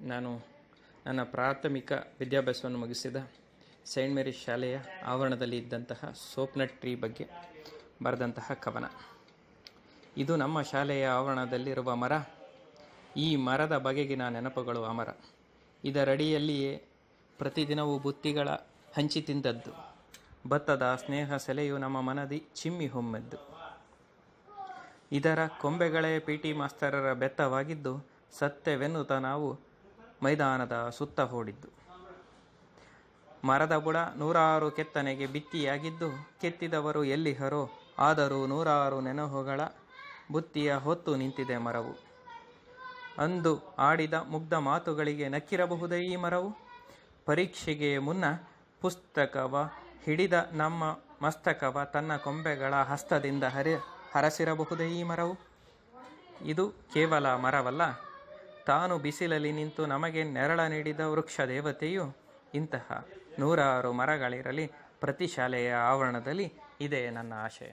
ನಾನು ನನ್ನ ಪ್ರಾಥಮಿಕ ವಿದ್ಯಾಭ್ಯಾಸವನ್ನು ಮುಗಿಸಿದ ಸೈಂಟ್ ಮೇರಿಸ್ ಶಾಲೆಯ ಆವರಣದಲ್ಲಿ ಇದ್ದಂತಹ ಸೋಪ್ನಟ್ ಟ್ರೀ ಬಗ್ಗೆ ಬರೆದಂತಹ ಕವನ. ಇದು ನಮ್ಮ ಶಾಲೆಯ ಆವರಣದಲ್ಲಿರುವ ಮರ. ಈ ಮರದ ಬಗೆಗಿನ ನೆನಪುಗಳು ಅಮರ. ಇದರಡಿಯಲ್ಲಿಯೇ ಪ್ರತಿದಿನವೂ ಬುತ್ತಿಗಳ ಹಂಚಿ ತಿಂದದ್ದು. ಭತ್ತದ ಸ್ನೇಹ ಸೆಲೆಯು ನಮ್ಮ ಮನದಿ ಚಿಮ್ಮಿ ಹೊಮ್ಮೆದ್ದು. ಇದರ ಕೊಂಬೆಗಳೇ ಪಿಟಿ ಮಾಸ್ತರರ ಬೆತ್ತವಾಗಿದ್ದು, ಸತ್ಯವೆನ್ನುತ್ತಾ ನಾವು ಮೈದಾನದ ಸುತ್ತ ಓಡಿದ್ದು. ಮರದ ಬುಡ ನೂರಾರು ಕೆತ್ತನೆಗೆ ಭಿತ್ತಿಯಾಗಿದ್ದು, ಕೆತ್ತಿದವರು ಎಲ್ಲಿಹರೋ ಆದರೂ ನೂರಾರು ನೆನಹುಗಳ ಬುತ್ತಿಯ ಹೊತ್ತು ನಿಂತಿದೆ ಮರವು. ಅಂದು ಆಡಿದ ಮುಗ್ಧ ಮಾತುಗಳಿಗೆ ನಕ್ಕಿರಬಹುದೇ ಈ ಮರವು? ಪರೀಕ್ಷೆಗೆ ಮುನ್ನ ಪುಸ್ತಕವ ಹಿಡಿದ ನಮ್ಮ ಮಸ್ತಕವ ತನ್ನ ಕೊಂಬೆಗಳ ಹಸ್ತದಿಂದ ಹರಸಿರಬಹುದೇ ಈ ಮರವು? ಇದು ಕೇವಲ ಮರವಲ್ಲ, ತಾನು ಬಿಸಿಲಲ್ಲಿ ನಿಂತು ನಮಗೆ ನೆರಳ ನೀಡಿದ ವೃಕ್ಷ ದೇವತೆಯು. ಇಂತಹ ನೂರಾರು ಮರಗಳಿರಲಿ ಪ್ರತಿ ಶಾಲೆಯ ಆವರಣದಲ್ಲಿ, ಇದೇ ನನ್ನ ಆಶಯ.